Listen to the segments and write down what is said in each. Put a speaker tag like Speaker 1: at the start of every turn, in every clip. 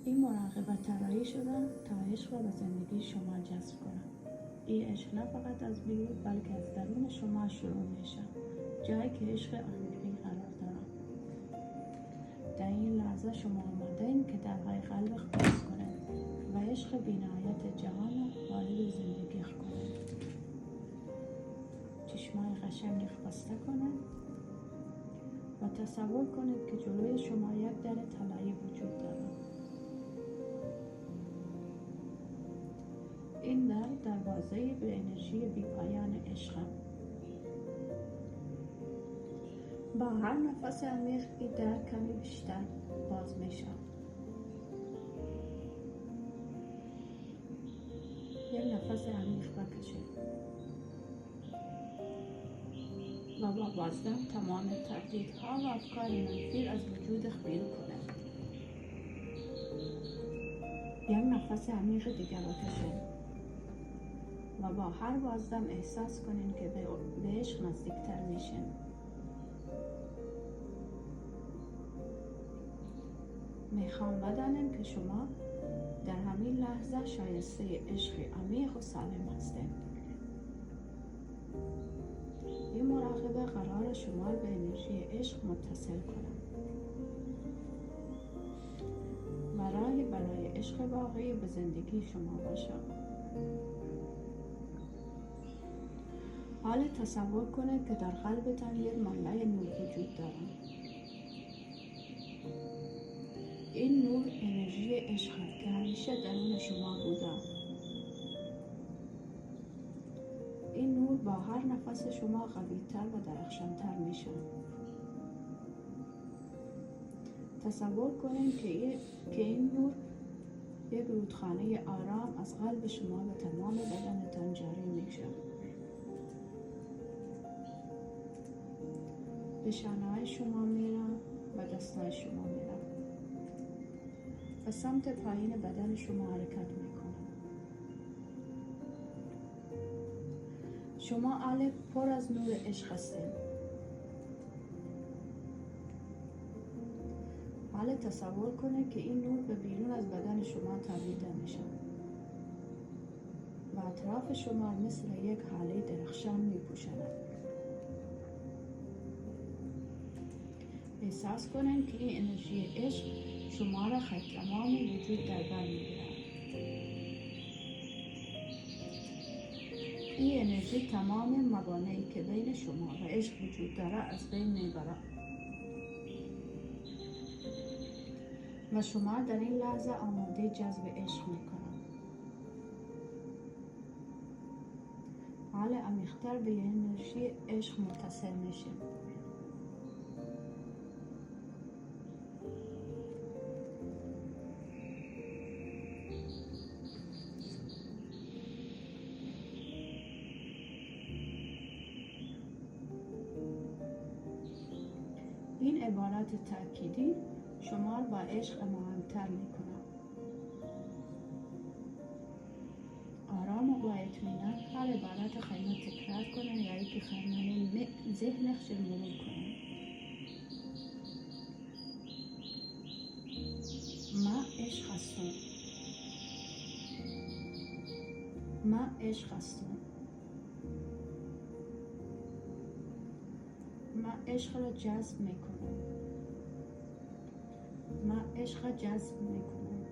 Speaker 1: این مراقبه طراحی شده تا عشق را به زندگی شما جذب کنه. این عشق نه فقط از بیرون بلکه از درون شما شروع میشه، جایی که عشق عمیقی قرار داره. در این لحظه شما آماده‌این که درهای قلب باز کنید و عشق بی‌نهایت جهان را وارد زندگی کنید. چشمای قشنگ بسته کنید و تصور کنید که جلوی شما یک در طلایی وجود دارد. این در دروازه‌ای به انرژی بی‌پایان عشق. با هر نفس عمیق این در کمی بیشتر باز میشه. یک نفس عمیق بکشید و با بازدم تمام تردیدها و افکار منفی از وجود بیرون کنید. یک نفس عمیق دیگر بکشید و با هر بازدم احساس کنین که به عشق نزدیکتر میشین. میخوام بدانم که شما در همین لحظه شایسته عشق عمیق و سالم هستید. این مراقبه قرار شما به انرژی عشق متصل کنه و راهی برای عشق واقعی به زندگی شما باشه. حالا تصور کنید که در قلبتان یک مایه نور وجود دارد. این نور انرژی عشق که همیشه درون شما بوده. این نور با هر نفس شما قوی‌تر و درخشان‌تر میشه. تصور کنید که این نور یک رودخانه آرام از قلب شما به تمام بدنتان جاری میشه. به شانه‌های شما میره و دستای شما میره و سمت پایین بدن شما حرکت میکنه. شما حالا پر از نور عشق هستید. حالا تصور کنید که این نور به بیرون از بدن شما تابیده میشه و اطراف شما مثل یک حاله درخشان میپوشاند. احساس کنید که این انرژی عشق شما را خط تمام وجود در بر میگیرد. این انرژی تمام موانعی که بین شما و عشق وجود داره از بین میبره و شما در این لحظه آماده جذب عشق میکنید. حالا عمیق‌تر به انرژی عشق متصل میشید. این عبارت تأکیدی شما با عشق مهمتر میکنه. آرام و با اطمینان هر عبارت خیلی تکرار کنه یا که خیلی ذهنش مرور کنه. ما عشق هستم. ما عشق هستم. ما عشق را جذب میکنم. ما عشق را جذب میکنم.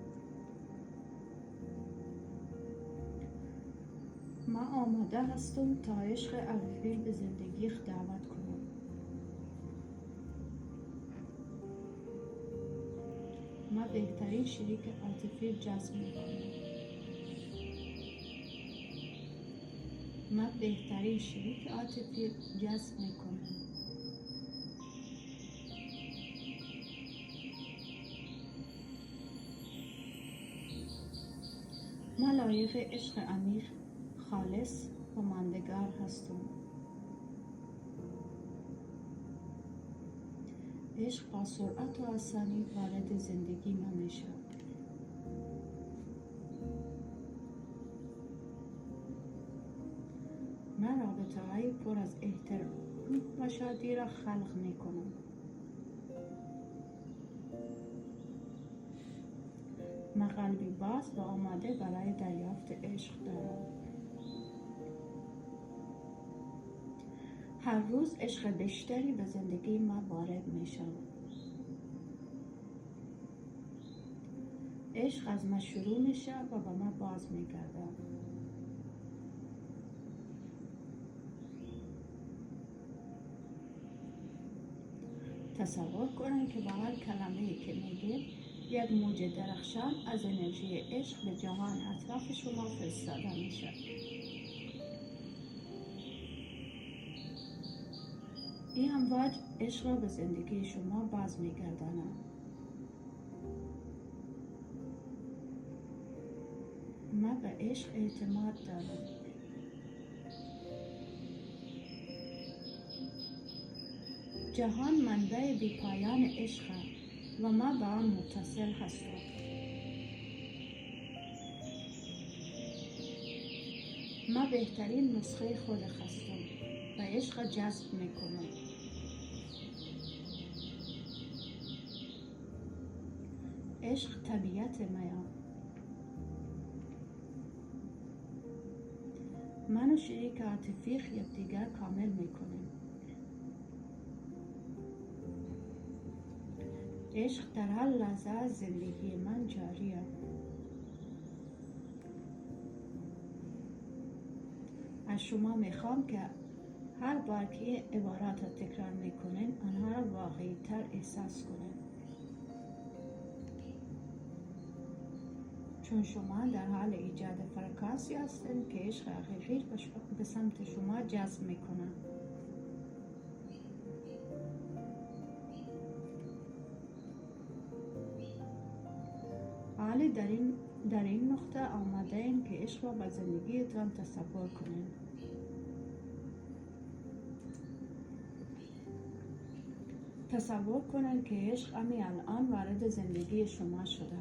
Speaker 1: ما آماده هستم تا عشق الفی به زندگی دعوت کنم. ما بهترین شریک عاطفی جذب میکنم. ما بهترین شریک عاطفی جذب میکنم. ما لایق عشق عمیق، خالص و ماندگار هستم. عشق با سرعت و آسانی وارد زندگی ما میشه. من رابطه های پر از احترام و شادی را خلق میکنم. من قلبی باز و آماده برای دریافت عشق دارم. هر روز عشق بیشتری به زندگی ما وارد می شود. عشق از من شروع می شود و به من باز می گردد. تصور کنید که با هر کلمه‌ای که میگید یک موج درخشان از انرژی عشق به جهان اطراف شما فرستاده میشه. این امواج عشق را به زندگی شما باز میگرداند. من به عشق اعتماد دارم. جهان منبع بی پایان عشق و من به آن متصل هستم. من بهترین نسخه خود هستم و عشق جذب میکنم. عشق طبیعت میان. من و شریک عاطفی یکدیگر کامل میکنیم. عشق در هر لحظه از زندگی من جاریه. از شما میخوام که هر بار که این عبارات را تکرار میکنین آنها را واقعی تر احساس کنین، چون شما در حال ایجاد فرکانسی هستین که عشق حقیقی به سمت شما جذب میکنه. حالا در این نقطه آماده این که عشق را به زندگیتان تصور کنین. تصور کنین که عشق همین الان وارد زندگی شما شده.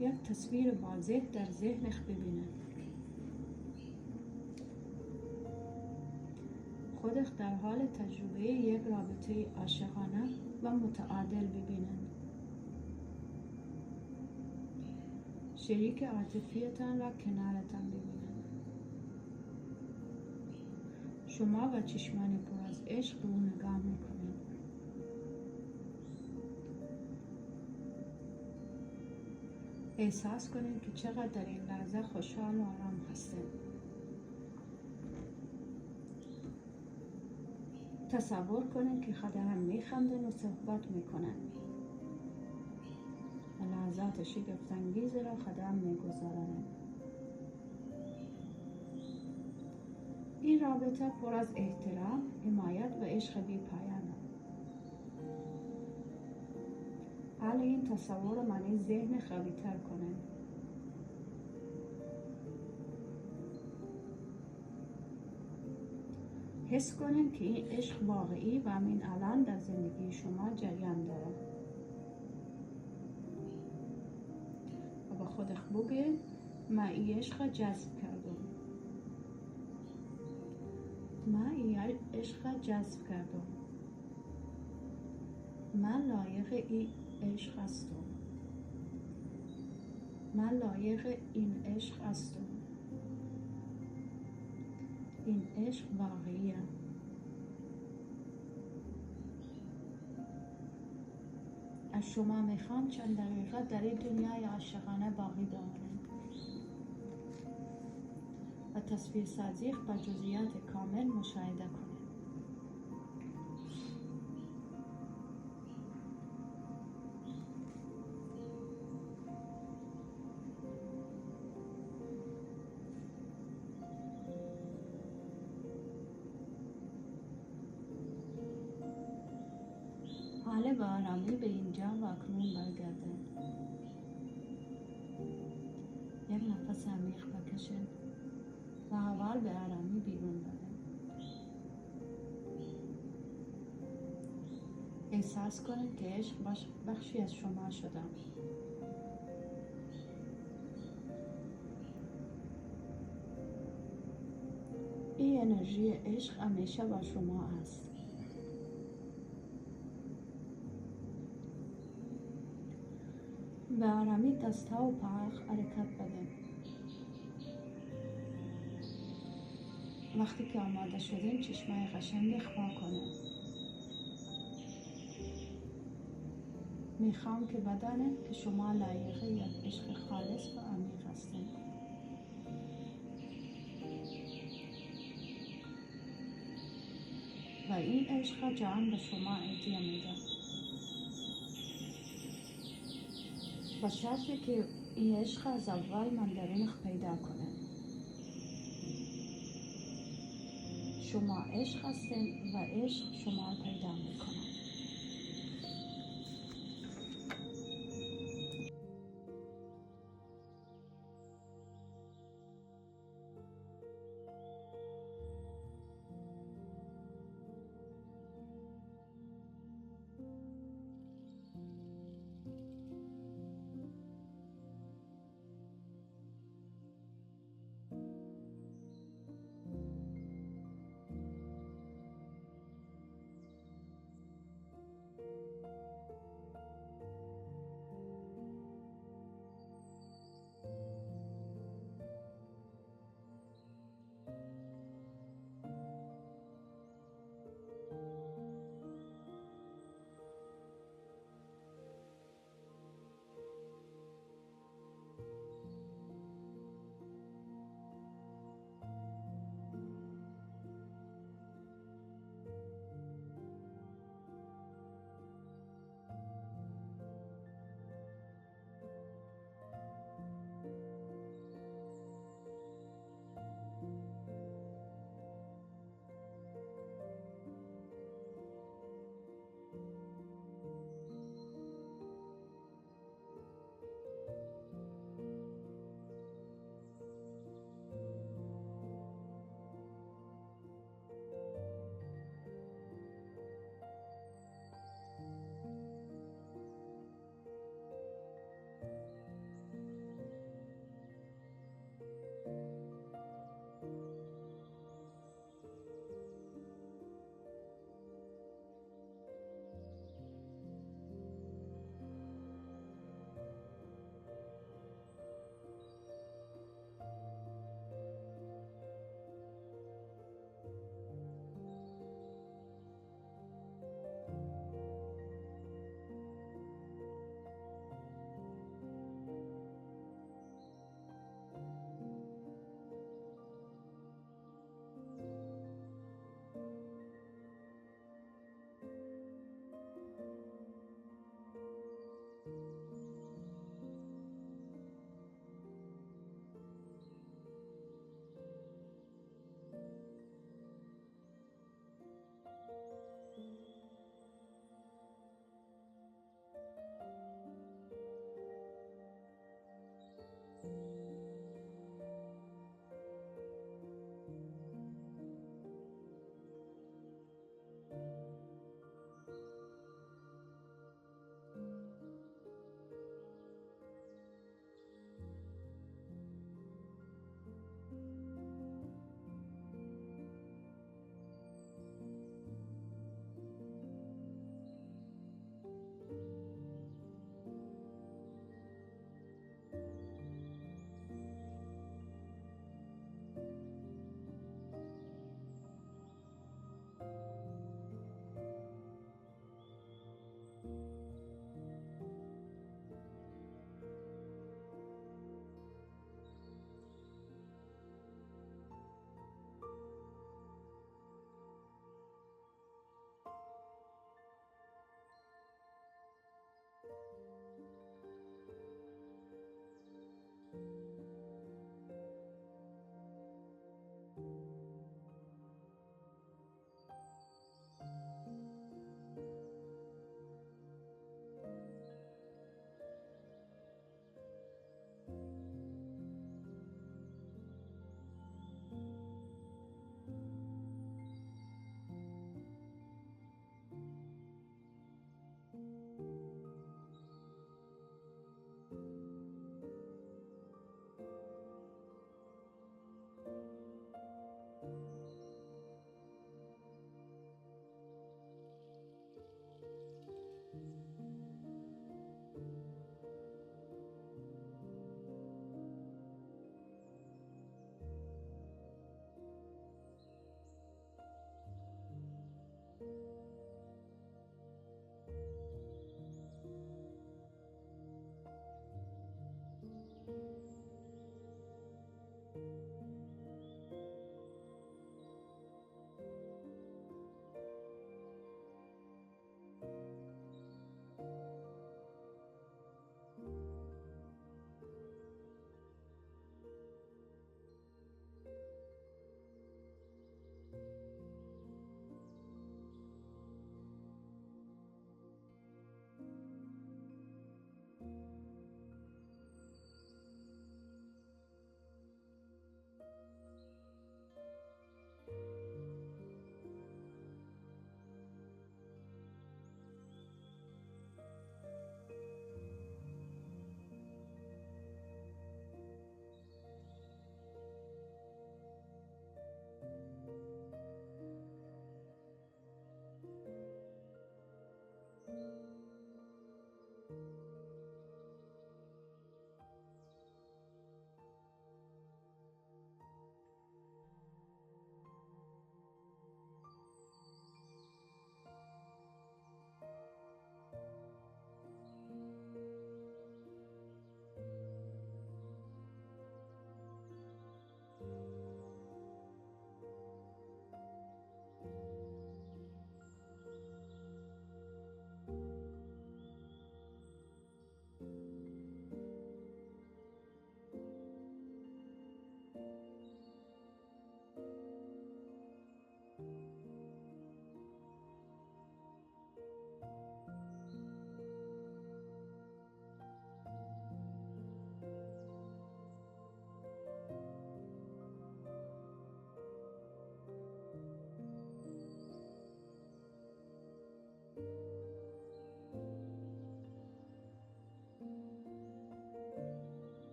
Speaker 1: یک تصویر واضح در ذهنت ببینید. خودت در حال تجربه یک رابطه عاشقانه و متعادل ببینید. شریک عاطفیتان را کنارتان ببینید. شما و چشمان پر از عشق به او نگاه میکنید. احساس کنید که چقدر در این لحظه خوشحال و آرام هستید. تصور کنید که خودم میخندن و صحبت میکنن و لحظات شگفت‌انگیز را خودم میگذارند. این رابطه پر از احترام، حمایت و عشق بی پایان. حالا این تصور معنی ذهن قوی تر کنه. حس کنین که این عشق واقعی و همین الان در زندگی شما جریان داره. و با خودت بگید من این عشق جذب کردم. من این عشق جذب کردم. من لایق این عشق هستم. من لایق این عشق هستم. این عشق واقعیه. از شما میخوام چند دقیقه در این دنیای عاشقانه باقی بمانید و تصویر سازی با جزئیات کامل مشاهده کنید. حالا به آرامی به اینجا و اکنون برگردید. یک نفس عمیق بکشید و هوا به آرامی بیرون بدید. احساس کنید که عشق بخشی از شما شده. این انرژی عشق همیشه با شما است. به آرامی دست‌ها و پاها حرکت بدین. وقتی که آماده شدین چشمای قشنگ اخفا کنین. میخوام که بدانید که شما لایق یک عشق خالص و عمیق هستین. و این عشق جهان به شما هدیه میده. با شرطی که این عشق از اول منظرینخ پیدا کنه. شما عشق هستین و عشق شما پیدا میکنه.